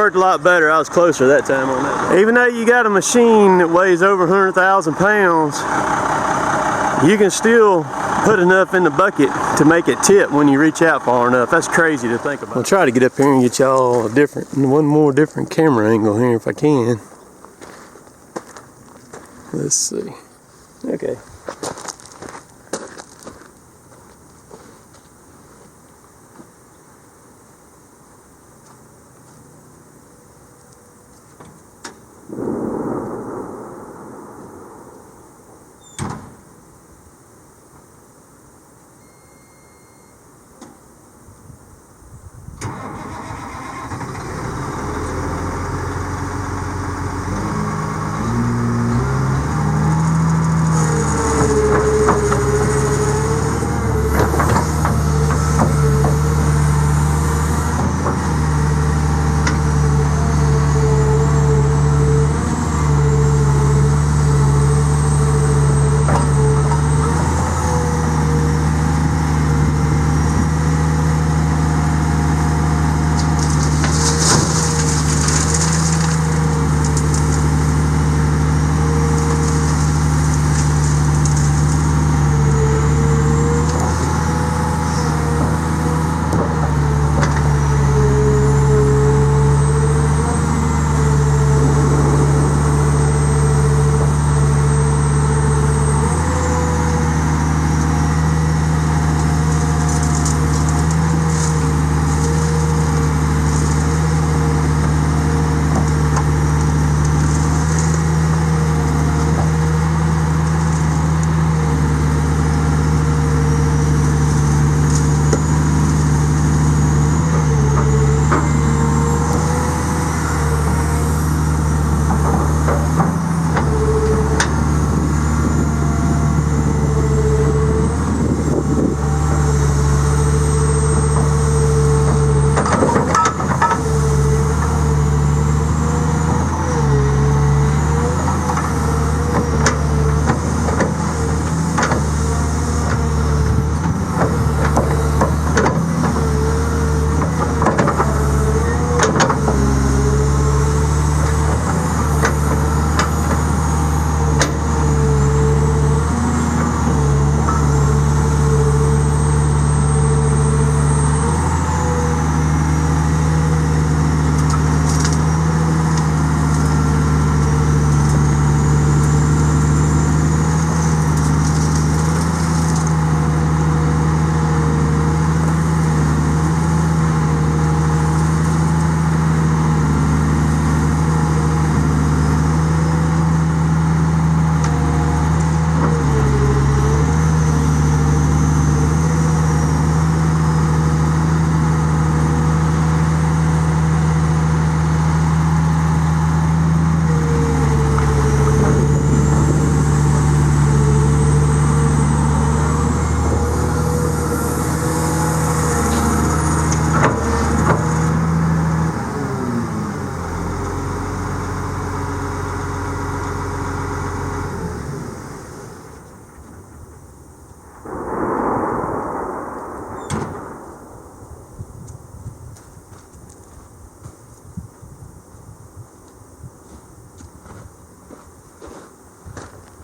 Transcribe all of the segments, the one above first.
worked a lot better. I was closer that time on that. Even though you got a machine that weighs over 100,000 pounds, you can still put enough in the bucket to make it tip when you reach out far enough. That's crazy to think about. I'll try to get up here and get y'all one more different camera angle here if I can. Let's see. Okay.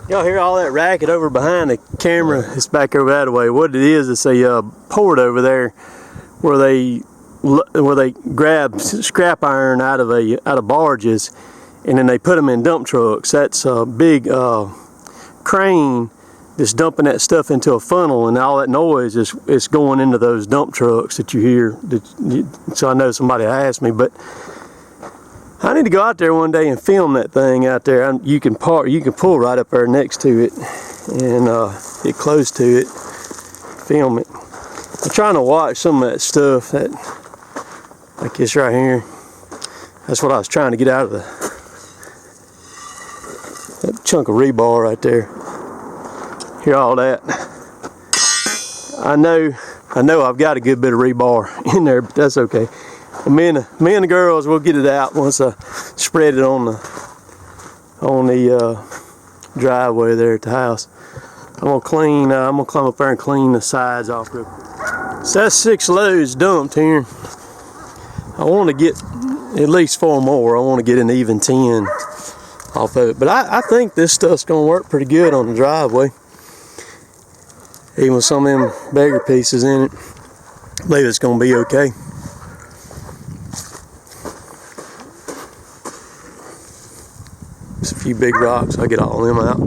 Y'all hear all that racket over behind the camera? It's back over that way. What it is, it's a port over there where they grab scrap iron out of barges, and then they put them in dump trucks. That's a big crane that's dumping that stuff into a funnel, and all that noise is going into those dump trucks that you hear. So I know somebody asked me, but I need to go out there one day and film that thing out there. You can pull right up there next to it and get close to it, film it. I'm trying to watch some of that stuff, like this right here. That's what I was trying to get out of that chunk of rebar right there. Hear all that? I know I've got a good bit of rebar in there, but that's okay. And me and the girls, we'll get it out once I spread it on the driveway there at the house. I'm gonna climb up there and clean the sides off real quick. So that's 6 loads dumped here. I want to get at least 4 more. I want to get an even 10 off of it. But I think this stuff's going to work pretty good on the driveway. Even with some of them bigger pieces in it. I believe it's going to be okay. Just a few big rocks. I'll get all of them out.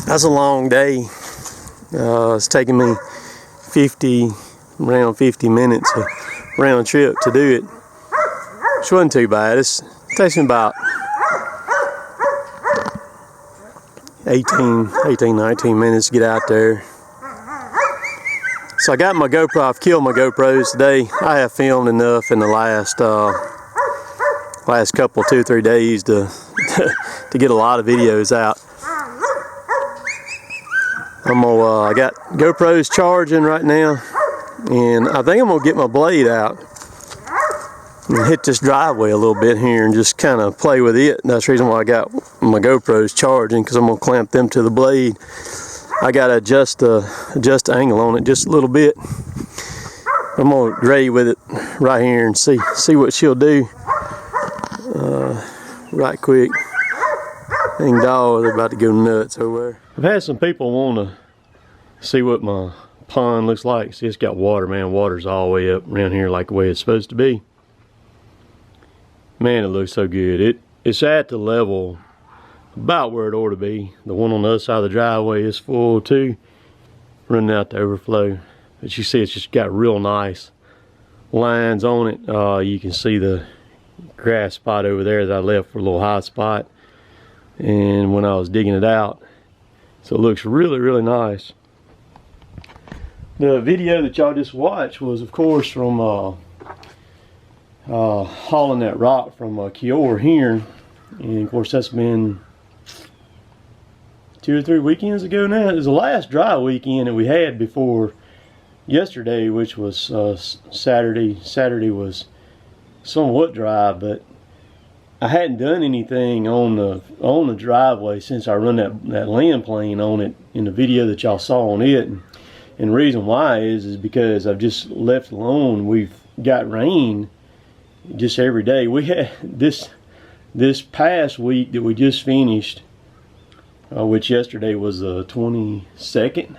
That's a long day. It's taking me around 50 minutes a round trip to do it. Which wasn't too bad. It takes me about 18, 19 minutes to get out there. So I got my GoPro. I've killed my GoPros today. I have filmed enough in the last couple, 2-3 days to get a lot of videos out. I got GoPros charging right now, and I think I'm gonna get my blade out and hit this driveway a little bit here and just kind of play with it. That's the reason why I got my GoPros charging, because I'm gonna clamp them to the blade. I gotta adjust the angle on it just a little bit. I'm gonna grade with it right here and see what she'll do right quick. Dang dog, they're about to go nuts over there. I've had some people want to see what my pond looks like. See, it's got water, man. Water's all the way up around here like the way it's supposed to be. Man, it looks so good. It's at the level about where it ought to be. The one on the other side of the driveway is full too, running out the overflow. But you see, it's just got real nice lines on it. You can see the grass spot over there that I left for a little high spot, and when I was digging it out, so it looks really, really nice. The video that y'all just watched was, of course, from hauling that rock from Kior here, and of course that's been 2 or 3 weekends ago now. It was the last dry weekend that we had before yesterday, which was Saturday. Saturday was somewhat dry, but I hadn't done anything on the driveway since I run that land plane on it in the video that y'all saw on it. And the reason why is because I've just left alone. We've got rain just every day. We had this past week that we just finished, which yesterday was the 22nd.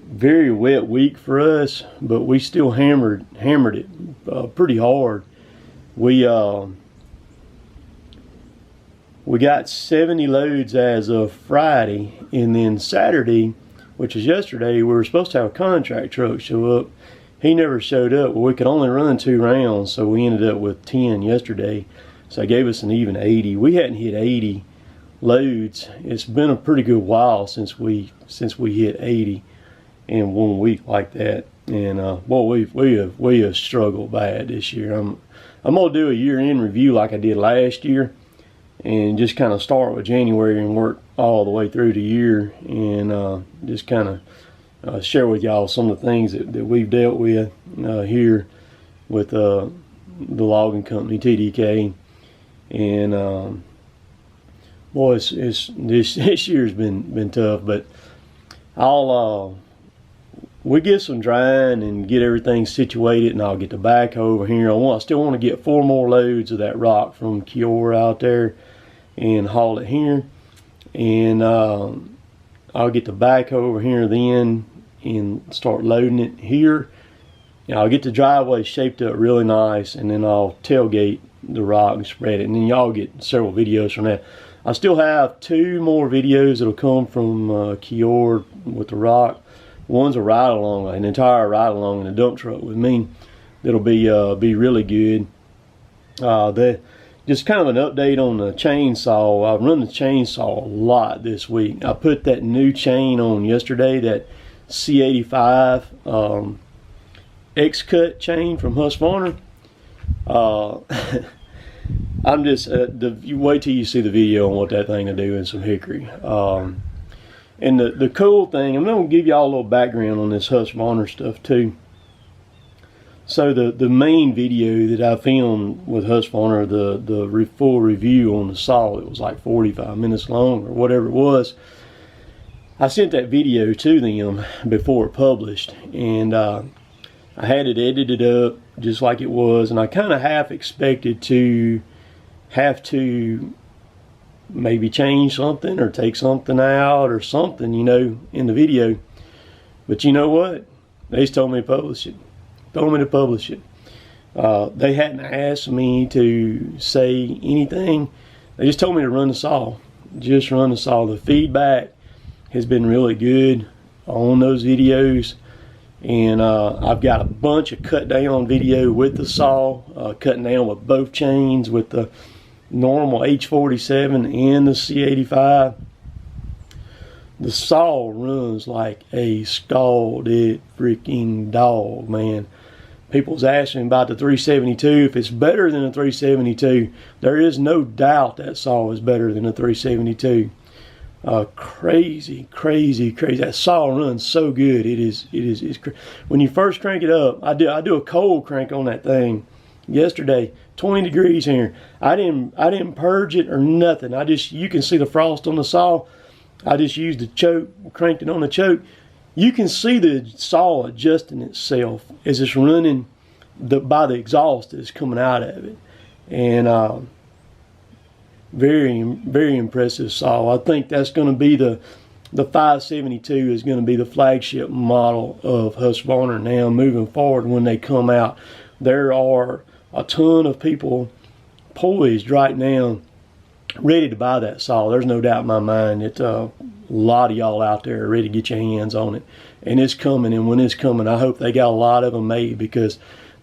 Very wet week for us, but we still hammered it pretty hard. We got 70 loads as of Friday, and then Saturday, which was yesterday, we were supposed to have a contract truck show up. He never showed up. Well, we could only run 2 rounds, so we ended up with 10 yesterday. So it gave us an even 80. We hadn't hit 80 loads. It's been a pretty good while since we hit 80 in 1 week like that. And boy, we have struggled bad this year. I'm gonna do a year-end review like I did last year, and just kind of start with January and work all the way through the year, and just kind of share with y'all some of the things that we've dealt with here with the logging company TDK. And boy, this year's been tough, but we get some drying and get everything situated, and I'll get the backhoe over here. I still want to get 4 more loads of that rock from Kior out there and haul it here, and I'll get the backhoe over here then and start loading it here. And I'll get the driveway shaped up really nice, and then I'll tailgate the rock and spread it, and then y'all get several videos from that. I still have 2 more videos that'll come from Kior with the rock. One's a ride along, an entire ride along in a dump truck with me. That'll be really good. Just kind of an update on the chainsaw. I've run the chainsaw a lot this week. I put that new chain on yesterday, that C85 X-Cut chain from Husqvarna. I'm just you wait till you see the video on what that thing will do in some hickory. And the cool thing, I'm going to give y'all a little background on this Husqvarna stuff too. So the main video that I filmed with Husqvarna, the full review on the saw, it was like 45 minutes long or whatever it was. I sent that video to them before it published, and I had it edited up, just like it was, and I kind of half expected to have to maybe change something or take something out or something, you know, in the video. But you know what? They just told me to publish it. Told me to publish it. They hadn't asked me to say anything. They just told me to run the saw. Just run the saw. The feedback has been really good on those videos. And I've got a bunch of cut down video with the saw, cutting down with both chains, with the normal H47 and the C85. The saw runs like a scalded freaking dog, man. People's asking about the 372, if it's better than the 372. There is no doubt that saw is better than the 372. Crazy. That saw runs so good. It's when you first crank it up. I do a cold crank on that thing yesterday. 20 degrees here. I didn't purge it or nothing. You can see the frost on the saw. I just used the choke, cranked it on the choke. You can see the saw adjusting itself as it's running by the exhaust that's coming out of it. And very impressive saw. I think that's going to be the 572 is going to be the flagship model of Husqvarna now moving forward when they come out. There are a ton of people poised right now ready to buy that saw. There's no doubt in my mind. It's a lot of y'all out there ready to get your hands on it, and it's coming. And when it's coming, I hope they got a lot of them made, because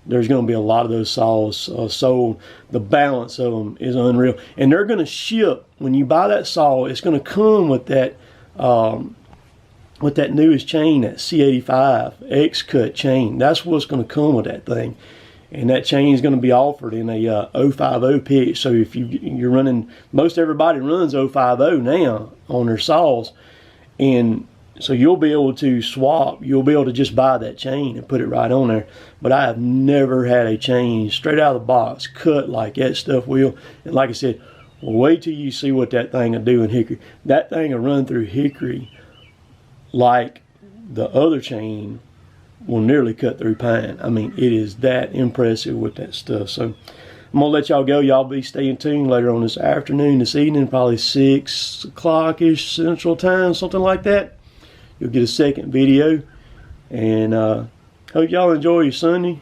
there's going to be a lot of those saws sold. The balance of them is unreal, and they're going to ship. When you buy that saw, it's going to come with that newest chain, that C85 X-cut chain. That's what's going to come with that thing. And that chain is going to be offered in a 050 pitch. So if you're running, most everybody runs 050 now on their saws. And so you'll be able to swap. You'll be able to just buy that chain and put it right on there. But I have never had a chain straight out of the box cut like that stuff will. And like I said, wait till you see what that thing will do in hickory. That thing will run through hickory like the other chain will nearly cut through pine. I mean, it is that impressive with that stuff. So I'm gonna let y'all go. Y'all be staying tuned later on this afternoon, this evening, probably 6 o'clock-ish Central Time, something like that. You'll get a second video. And hope y'all enjoy your Sunday.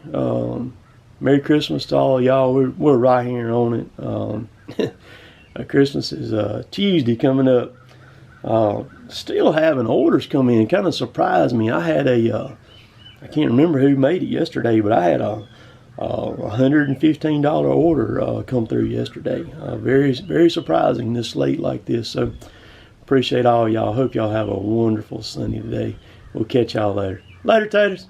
Merry Christmas to all of y'all. We're right here on it. Christmas is Tuesday coming up. Still having orders come in. Kind of surprised me. I had I can't remember who made it yesterday, but I had a $115 order come through yesterday. Very surprising this late like this. So appreciate all y'all. Hope y'all have a wonderful Sunday today. We'll catch y'all later. Later, taters.